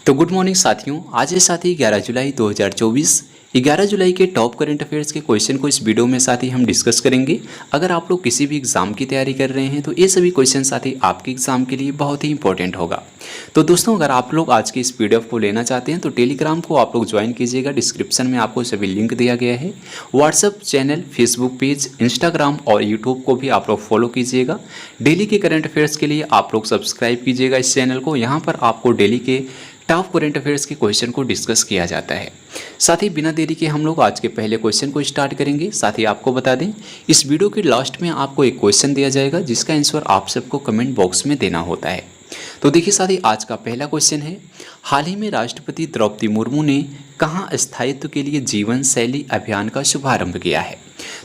तो good morning साथियों, आज है साथी 11 जुलाई 2024। 11 जुलाई के टॉप करंट अफेयर्स के क्वेश्चन को इस वीडियो में साथी हम डिस्कस करेंगे। अगर आप लोग किसी भी एग्जाम की तैयारी कर रहे हैं तो ये सभी क्वेश्चन साथी आपके एग्जाम के लिए बहुत ही इंपॉर्टेंट होगा। तो दोस्तों, अगर आप लोग आज के इस पीडीएफ को लेना चाहते हैं तो टेलीग्राम को आप लोग ज्वाइन कीजिएगा। डिस्क्रिप्शन में आपको सभी लिंक दिया गया है। WhatsApp channel, Facebook page, Instagram और यूट्यूब को भी आप लोग फॉलो कीजिएगा। डेली के करंट अफेयर्स के लिए आप लोग सब्सक्राइब कीजिएगा इस चैनल को। यहाँ पर आपको डेली के टॉप करंट अफेयर्स के क्वेश्चन को डिस्कस किया जाता है। साथ ही बिना देरी के हम लोग आज के पहले क्वेश्चन को स्टार्ट करेंगे। साथ ही आपको बता दें, इस वीडियो के लास्ट में आपको एक क्वेश्चन दिया जाएगा जिसका आंसर आप सबको कमेंट बॉक्स में देना होता है। तो देखिए साथी, आज का पहला क्वेश्चन है, हाल ही में राष्ट्रपति द्रौपदी मुर्मू ने कहाँ स्थायित्व के लिए जीवन शैली अभियान का शुभारंभ किया है?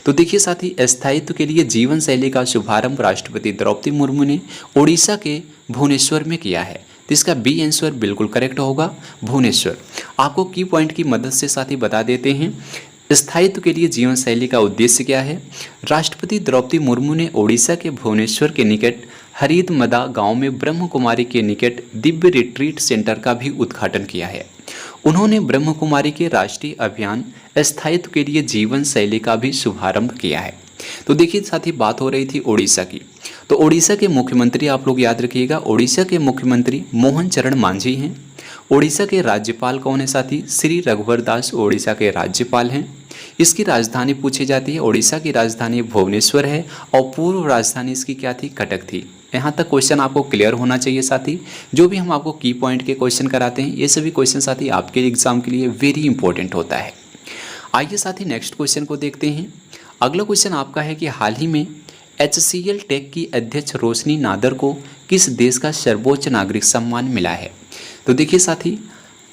तो देखिए साथी, स्थायित्व के लिए जीवन शैली का शुभारंभ राष्ट्रपति द्रौपदी मुर्मू ने ओडिशा के भुवनेश्वर में किया है। तो इसका बी आंसर बिल्कुल करेक्ट होगा, भुवनेश्वर। आपको की पॉइंट की मदद से साथी बता देते हैं, स्थायित्व के लिए जीवन शैली का उद्देश्य क्या है। राष्ट्रपति द्रौपदी मुर्मू ने ओडिशा के भुवनेश्वर के निकट हरिदमदा गांव में ब्रह्म कुमारी के निकट दिव्य रिट्रीट सेंटर का भी उद्घाटन किया है। उन्होंने ब्रह्म कुमारी के राष्ट्रीय अभियान स्थायित्व के लिए जीवन शैली का भी शुभारंभ किया है। तो देखिए साथी, बात हो रही थी ओडिशा की। तो ओडिशा के मुख्यमंत्री आप लोग याद रखिएगा, ओडिशा के मुख्यमंत्री मोहन चरण मांझी हैं। ओडिशा के राज्यपाल कौन है साथी? श्री रघुवर दास ओडिशा के राज्यपाल हैं। इसकी राजधानी पूछी जाती है, ओडिशा की राजधानी भुवनेश्वर है और पूर्व राजधानी इसकी क्या थी? कटक थी। यहाँ तक क्वेश्चन आपको क्लियर होना चाहिए साथी। जो भी हम आपको की पॉइंट के क्वेश्चन कराते हैं, ये सभी क्वेश्चन साथी आपके एग्जाम के लिए वेरी इंपॉर्टेंट होता है। आइए साथी नेक्स्ट क्वेश्चन को देखते हैं। अगला क्वेश्चन आपका है कि हाल ही में HCL टेक की अध्यक्ष रोशनी नादर को किस देश का सर्वोच्च नागरिक सम्मान मिला है? तो देखिए साथी,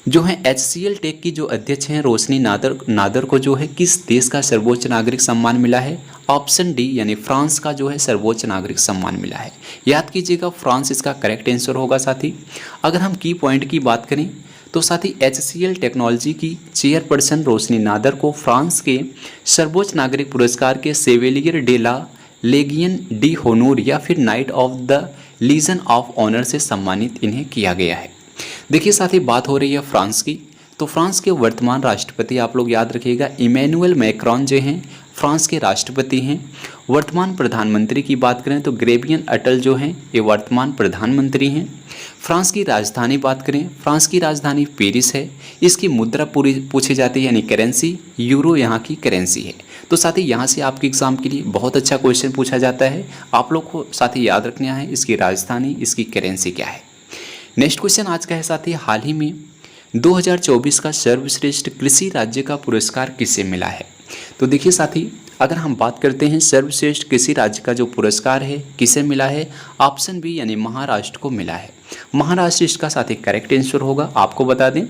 जो है HCL टेक की जो अध्यक्ष हैं रोशनी नादर को जो है किस देश का सर्वोच्च नागरिक सम्मान मिला है? ऑप्शन डी यानी फ्रांस का जो है सर्वोच्च नागरिक सम्मान मिला है। याद कीजिएगा, फ्रांस इसका करेक्ट आंसर होगा साथी। अगर हम की पॉइंट की बात करें तो साथी HCL टेक्नोलॉजी की चेयरपर्सन रोशनी नादर को फ्रांस के सर्वोच्च नागरिक पुरस्कार के Chevalier de la Legion d'honneur या फिर knight of the Legion of Honour से सम्मानित इन्हें किया गया है। देखिए साथी, बात हो रही है फ्रांस की। तो फ्रांस के वर्तमान राष्ट्रपति आप लोग याद रखिएगा, इमैनुअल मैक्रोन जो हैं फ्रांस के राष्ट्रपति हैं। वर्तमान प्रधानमंत्री की बात करें तो ग्रेबियन अटल जो हैं ये वर्तमान प्रधानमंत्री हैं। फ्रांस की राजधानी बात करें, फ्रांस की राजधानी पेरिस है। इसकी मुद्रा पूरी पूछी जाती है यानी करेंसी, यूरो यहाँ की करेंसी है। तो साथी, यहाँ से आपके एग्जाम के लिए बहुत अच्छा क्वेश्चन पूछा जाता है। आप लोग को साथी याद रखना है इसकी राजधानी, इसकी करेंसी क्या है। नेक्स्ट क्वेश्चन आज का है साथी, हाल ही में 2024 का सर्वश्रेष्ठ कृषि राज्य का पुरस्कार किसे मिला है? तो देखिए साथी, अगर हम बात करते हैं सर्वश्रेष्ठ कृषि राज्य का जो पुरस्कार है किसे मिला है? ऑप्शन बी यानी महाराष्ट्र को मिला है। महाराष्ट्र इसका साथी करेक्ट आंसर होगा। आपको बता दें,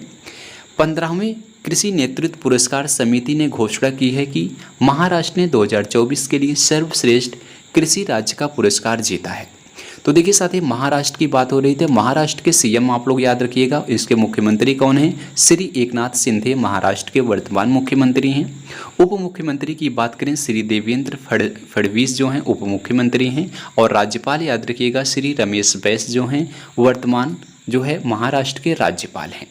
15वें कृषि नेतृत्व पुरस्कार समिति ने घोषणा की है कि महाराष्ट्र ने 2024 के लिए सर्वश्रेष्ठ कृषि राज्य का पुरस्कार जीता है। तो देखिए साथी, महाराष्ट्र की बात हो रही थी। महाराष्ट्र के सीएम आप लोग याद रखिएगा, इसके मुख्यमंत्री कौन हैं? श्री एकनाथ शिंदे महाराष्ट्र के वर्तमान मुख्यमंत्री हैं। उप मुख्यमंत्री की बात करें, श्री देवेंद्र फडणवीस जो हैं उप मुख्यमंत्री हैं। और राज्यपाल याद रखिएगा, श्री रमेश बैस जो हैं वर्तमान जो है महाराष्ट्र के राज्यपाल हैं।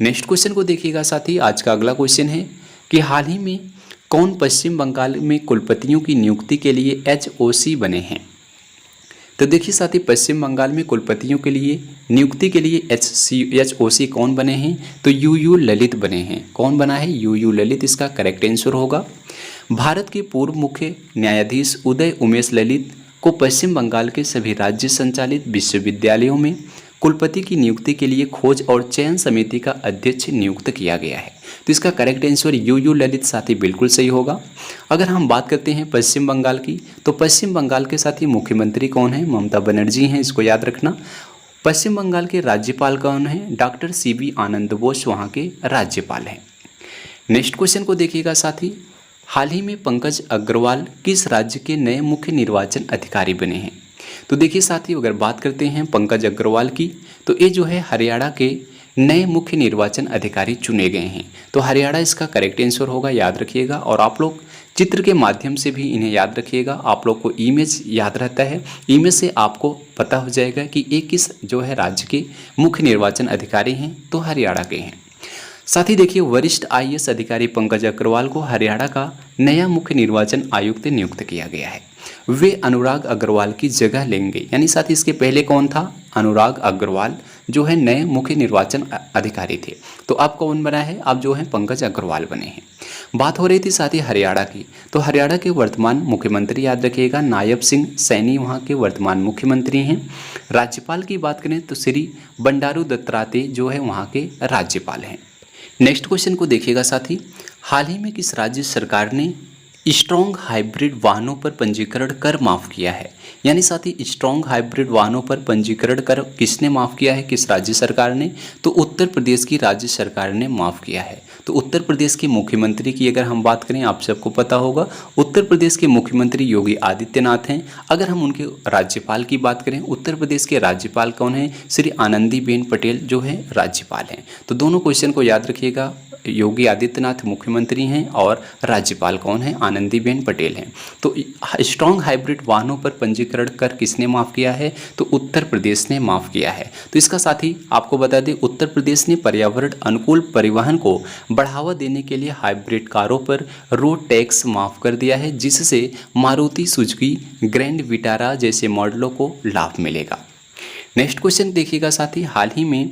नेक्स्ट क्वेश्चन को देखिएगा साथी, आज का अगला क्वेश्चन है कि हाल ही में कौन पश्चिम बंगाल में कुलपतियों की नियुक्ति के लिए HOC बने हैं? तो देखिए साथी, पश्चिम बंगाल में कुलपतियों के लिए नियुक्ति के लिए HOC कौन बने हैं? तो UU ललित बने हैं। कौन बना है? UU ललित इसका करेक्ट आंसर होगा। भारत के पूर्व मुख्य न्यायाधीश उदय उमेश ललित को पश्चिम बंगाल के सभी राज्य संचालित विश्वविद्यालयों में कुलपति की नियुक्ति के लिए खोज और चयन समिति का अध्यक्ष नियुक्त किया गया है। तो इसका करेक्ट आंसर UU ललित साथी बिल्कुल सही होगा। अगर हम बात करते हैं पश्चिम बंगाल की, तो पश्चिम बंगाल के साथी मुख्यमंत्री कौन है? ममता बनर्जी हैं, इसको याद रखना। पश्चिम बंगाल के राज्यपाल कौन है? डॉक्टर CB आनंद बोस वहाँ के राज्यपाल हैं। नेक्स्ट क्वेश्चन को देखिएगा साथी, हाल ही में पंकज अग्रवाल किस राज्य के नए मुख्य निर्वाचन अधिकारी बने हैं? तो देखिए साथी, अगर बात करते हैं पंकज अग्रवाल की, तो ये जो है हरियाणा के नए मुख्य निर्वाचन अधिकारी चुने गए हैं। तो हरियाणा इसका करेक्ट आंसर होगा, याद रखिएगा। और आप लोग चित्र के माध्यम से भी इन्हें याद रखिएगा। आप लोग को इमेज याद रहता है, इमेज से आपको पता हो जाएगा कि एक किस जो है राज्य के मुख्य निर्वाचन अधिकारी हैं, तो हरियाणा के हैं। साथ ही देखिए वरिष्ठ आईएएस अधिकारी पंकज अग्रवाल को हरियाणा का नया मुख्य निर्वाचन आयुक्त नियुक्त किया गया है। वे अनुराग अग्रवाल की जगह लेंगे, यानी साथ ही इसके पहले कौन था, अनुराग अग्रवाल जो है नए मुख्य निर्वाचन अधिकारी थे। तो अब कौन बना है, अब जो है पंकज अग्रवाल बने हैं। बात हो रही थी साथ ही हरियाणा की, तो हरियाणा के वर्तमान मुख्यमंत्री याद रखिएगा नायब सिंह सैनी वहाँ के वर्तमान मुख्यमंत्री हैं। राज्यपाल की बात करें तो श्री बंडारू दत्तात्रेय जो है वहाँ के राज्यपाल हैं। नेक्स्ट क्वेश्चन को देखिएगा साथी, हाल ही में किस राज्य सरकार ने स्ट्रॉन्ग हाइब्रिड वाहनों पर पंजीकरण कर माफ़ किया है, यानी साथी स्ट्रॉन्ग हाइब्रिड वाहनों पर पंजीकरण कर किसने माफ़ किया है, किस राज्य सरकार ने, तो उत्तर प्रदेश की राज्य सरकार ने माफ़ किया है। तो उत्तर प्रदेश के मुख्यमंत्री की अगर हम बात करें, आप सबको पता होगा उत्तर प्रदेश के मुख्यमंत्री योगी आदित्यनाथ हैं। अगर हम उनके राज्यपाल की बात करें, उत्तर प्रदेश के राज्यपाल कौन हैं, श्री आनंदीबेन पटेल जो है राज्यपाल हैं। तो दोनों क्वेश्चन को याद रखिएगा, योगी आदित्यनाथ मुख्यमंत्री हैं और राज्यपाल कौन है, आनंदीबेन पटेल हैं। तो स्ट्रॉन्ग हाइब्रिड वाहनों पर पंजीकरण कर किसने माफ़ किया है, तो उत्तर प्रदेश ने माफ़ किया है। तो इसका साथ ही आपको बता दें, उत्तर प्रदेश ने पर्यावरण अनुकूल परिवहन को बढ़ावा देने के लिए हाइब्रिड कारों पर रोड टैक्स माफ़ कर दिया है, जिससे मारुति सुजुकी ग्रैंड विटारा जैसे मॉडलों को लाभ मिलेगा। नेक्स्ट क्वेश्चन देखिएगा साथी, हाल ही में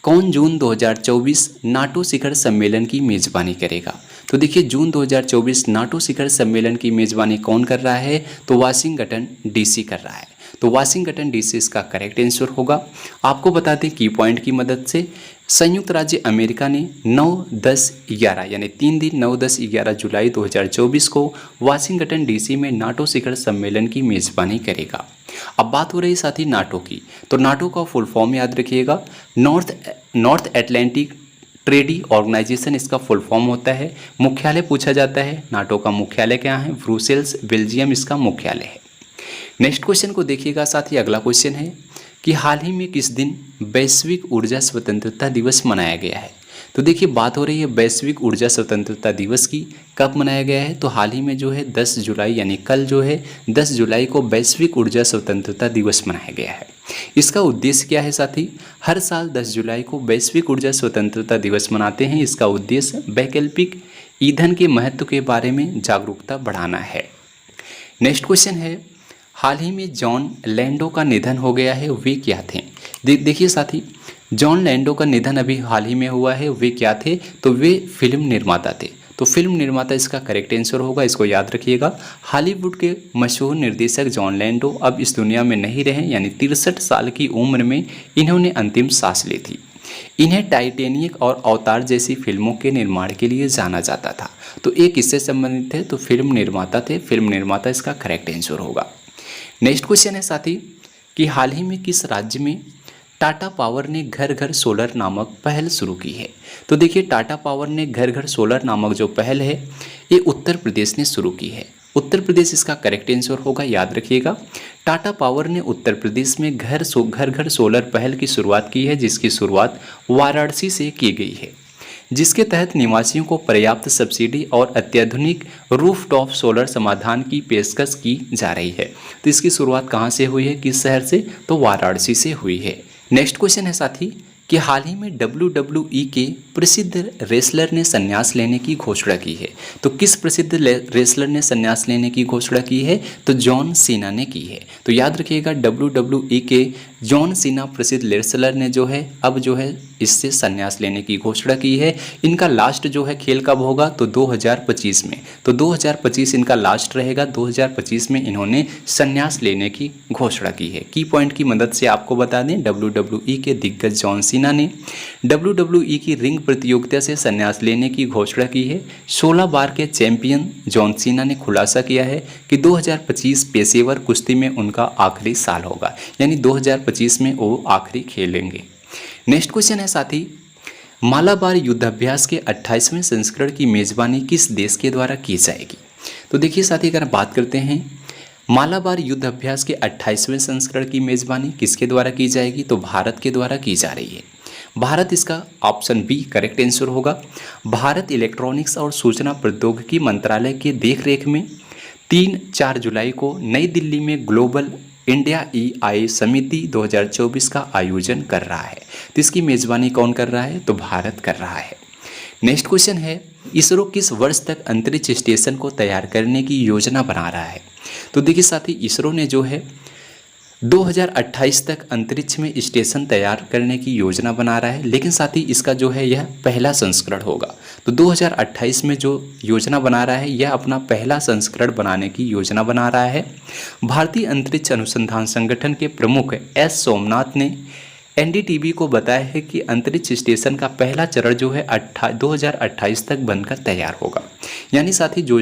कौन जून 2024 नाटो शिखर सम्मेलन की मेज़बानी करेगा। तो देखिए जून 2024 नाटो शिखर सम्मेलन की मेज़बानी कौन कर रहा है, तो वाशिंगटन डीसी कर रहा है। तो वाशिंगटन डीसी इसका करेक्ट आंसर होगा। आपको बता दें की पॉइंट की मदद से संयुक्त राज्य अमेरिका ने 9, 10, 11 यानी 3 दिन 9, 10, 11 जुलाई 2024 को वाशिंगटन डीसी में नाटो शिखर सम्मेलन की मेज़बानी करेगा। अब बात हो रही साथी नाटो की, तो नाटो का फुल फॉर्म याद रखिएगा, नॉर्थ एटलांटिक ट्रेडी ऑर्गेनाइजेशन इसका फुल फॉर्म होता है। मुख्यालय पूछा जाता है, नाटो का मुख्यालय क्या है, ब्रुसेल्स बेल्जियम इसका मुख्यालय है। नेक्स्ट क्वेश्चन को देखिएगा साथी, अगला क्वेश्चन है कि हाल ही में किस दिन वैश्विक ऊर्जा स्वतंत्रता दिवस मनाया गया है। तो देखिए बात हो रही है वैश्विक ऊर्जा स्वतंत्रता दिवस की, कब मनाया गया है, तो हाल ही में जो है 10 जुलाई यानी कल जो है 10 जुलाई को वैश्विक ऊर्जा स्वतंत्रता दिवस मनाया गया है। इसका उद्देश्य क्या है साथी, हर साल 10 जुलाई को वैश्विक ऊर्जा स्वतंत्रता दिवस मनाते हैं। इसका उद्देश्य वैकल्पिक ईंधन के महत्व के बारे में जागरूकता बढ़ाना है। नेक्स्ट क्वेश्चन है, हाल ही में जॉन लैंडो का निधन हो गया है, वे क्या थे। देखिए साथी, जॉन लैंडो का निधन अभी हाल ही में हुआ है, वे क्या थे, तो वे फिल्म निर्माता थे। तो फिल्म निर्माता इसका करेक्ट आंसर होगा, इसको याद रखिएगा। हॉलीवुड के मशहूर निर्देशक जॉन लैंडो अब इस दुनिया में नहीं रहे, यानी 63 साल की उम्र में इन्होंने अंतिम सांस ली थी। इन्हें टाइटैनिक और अवतार जैसी फिल्मों के निर्माण के लिए जाना जाता था। तो एक किससे संबंधित थे, तो फिल्म निर्माता थे, फिल्म निर्माता इसका करेक्ट आंसर होगा। नेक्स्ट क्वेश्चन है साथी कि हाल ही में किस राज्य में टाटा पावर ने घर घर सोलर नामक पहल शुरू की है। तो देखिए टाटा पावर ने घर घर सोलर नामक जो पहल है ये उत्तर प्रदेश ने शुरू की है। उत्तर प्रदेश इसका करेक्ट आंसर होगा, याद रखिएगा। टाटा पावर ने उत्तर प्रदेश में घर घर सोलर पहल की शुरुआत की है, जिसकी शुरुआत वाराणसी से की गई है, जिसके तहत निवासियों को पर्याप्त सब्सिडी और अत्याधुनिक रूफटॉप सोलर समाधान की पेशकश की जा रही है। तो इसकी शुरुआत कहाँ से हुई है, किस शहर से, तो वाराणसी से हुई है। नेक्स्ट क्वेश्चन है साथी कि हाल ही में WWE के प्रसिद्ध रेसलर ने संन्यास लेने की घोषणा की है। तो किस प्रसिद्ध रेसलर ने संन्यास लेने की घोषणा की है, तो जॉन सीना ने की है। तो याद रखिएगा WWE के जॉन सीना प्रसिद्ध रेसलर ने जो है अब जो है इससे संन्यास लेने की घोषणा की है। इनका लास्ट जो है खेल कब होगा, तो 2025 में। तो 2025 इनका लास्ट रहेगा, 2025 में इन्होंने संन्यास लेने की घोषणा की है। की पॉइंट की मदद से आपको बता दें, WWE के दिग्गज जॉन सीना ने WWE की रिंग प्रतियोगिता से संन्यास लेने की घोषणा की है। 16 बार के चैंपियन जॉन सीना ने खुलासा किया है कि 2025 पेशेवर कुश्ती में उनका आखिरी साल होगा, यानी 2025 में वो आखिरी खेलेंगे। नेक्स्ट क्वेश्चन है साथी, मालाबार युद्धाभ्यास के 28वें संस्करण की मेज़बानी किस देश के द्वारा की जाएगी। तो देखिए साथी, अगर बात करते हैं मालाबार युद्ध अभ्यास के 28वें संस्करण की मेज़बानी किसके द्वारा की जाएगी, तो भारत के द्वारा की जा रही है। भारत इसका ऑप्शन बी करेक्ट आंसर होगा। भारत इलेक्ट्रॉनिक्स और सूचना प्रौद्योगिकी मंत्रालय के देखरेख में 3-4 जुलाई को नई दिल्ली में ग्लोबल इंडिया EI समिति 2024 का आयोजन कर रहा है। तो इसकी मेज़बानी कौन कर रहा है? तो भारत कर रहा है। नेक्स्ट क्वेश्चन है, इसरो किस वर्ष तक अंतरिक्ष स्टेशन को तैयार करने की योजना बना रहा है? तो देखिए साथी, इसरो ने जो है 2028 तक अंतरिक्ष में स्टेशन तैयार करने की योजना बना रहा है, लेकिन साथ ही इसका जो है यह पहला संस्करण होगा। तो 2028 में जो योजना बना रहा है यह अपना पहला संस्करण बनाने की योजना बना रहा है। भारतीय अंतरिक्ष अनुसंधान संगठन के प्रमुख S सोमनाथ ने NDTV को बताया है कि अंतरिक्ष स्टेशन का पहला चरण जो है 2028 तक बनकर तैयार होगा। यानी साथ ही जो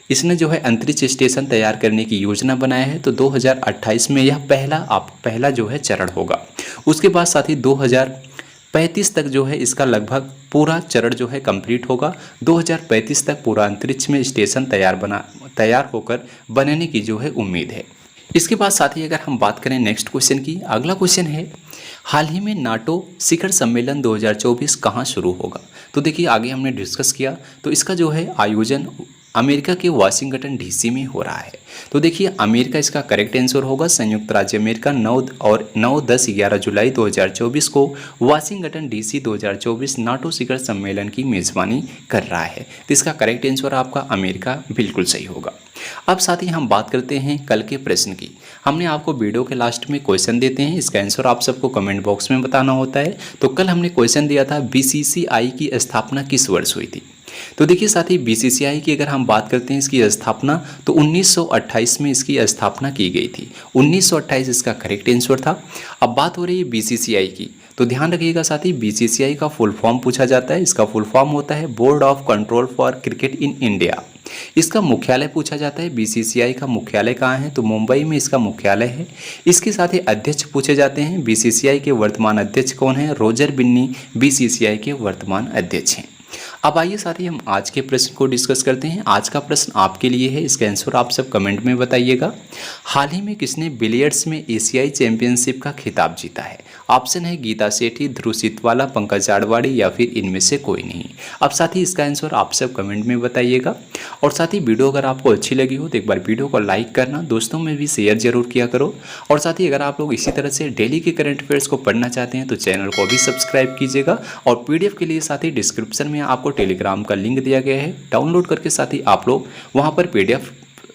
इसने जो है अंतरिक्ष स्टेशन तैयार करने की योजना बनाया है, तो 2028 में यह पहला जो है चरण होगा। उसके बाद साथ ही 2035 तक जो है इसका लगभग पूरा चरण जो है कंप्लीट होगा। 2035 तक पूरा अंतरिक्ष में स्टेशन तैयार होकर बनने की जो है उम्मीद है। इसके बाद साथ ही अगर हम बात करें नेक्स्ट क्वेश्चन की, अगला क्वेश्चन है, हाल ही में नाटो शिखर सम्मेलन 2024 कहाँ शुरू होगा? तो देखिए आगे हमने डिस्कस किया, तो इसका जो है आयोजन अमेरिका के वाशिंगटन DC में हो रहा है। तो देखिए अमेरिका इसका करेक्ट आंसर होगा। संयुक्त राज्य अमेरिका 9, 10, 11 जुलाई 2024 को वाशिंगटन DC 2024 नाटो शिखर सम्मेलन की मेज़बानी कर रहा है। तो इसका करेक्ट आंसर आपका अमेरिका बिल्कुल सही होगा। अब साथ ही हम बात करते हैं कल के प्रश्न की। हमने आपको वीडियो के लास्ट में क्वेश्चन देते हैं, इसका आंसर आप सबको कमेंट बॉक्स में बताना होता है। तो कल हमने क्वेश्चन दिया था BCCI की स्थापना किस वर्ष हुई थी? तो देखिए साथी, BCCI की अगर हम बात करते हैं इसकी स्थापना, तो 1928 में इसकी स्थापना की गई थी। 1928 इसका करेक्ट आंसर था। अब बात हो रही है BCCI की, तो ध्यान रखिएगा साथी, BCCI का फुल फॉर्म पूछा जाता है। इसका फुल फॉर्म होता है board of control for cricket in India. इसका मुख्यालय पूछा जाता है, BCCI का मुख्यालय कहाँ है? तो मुंबई में इसका मुख्यालय है। इसके साथ ही अध्यक्ष पूछे जाते हैं। BCCI के वर्तमान अध्यक्ष कौन है? रोजर बिन्नी BCCI के वर्तमान अध्यक्ष हैं। अब आइए साथी हम आज के प्रश्न को डिस्कस करते हैं। आज का प्रश्न आपके लिए है, इसका आंसर आप सब कमेंट में बताइएगा। हाल ही में किसने बिलियर्ड्स में एशियाई चैंपियनशिप का खिताब जीता है? ऑप्शन है गीता सेठी, ध्रुव सीतवाला, पंकज आडवाणी या फिर इनमें से कोई नहीं। अब साथ ही इसका आंसर आप सब कमेंट में बताइएगा। और साथ ही वीडियो अगर आपको अच्छी लगी हो तो एक बार वीडियो को लाइक करना, दोस्तों में भी शेयर जरूर किया करो। और साथ ही अगर आप लोग इसी तरह से डेली के करंट अफेयर्स को पढ़ना चाहते हैं तो चैनल को भी सब्सक्राइब कीजिएगा। और PDF के लिए साथ ही डिस्क्रिप्शन में आपको टेलीग्राम का लिंक दिया गया है, डाउनलोड करके साथ ही आप लोग वहाँ पर PDF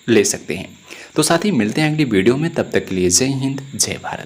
ले सकते हैं। तो साथ ही मिलते हैं अगली वीडियो में, तब तक के लिए जय हिंद, जय भारत।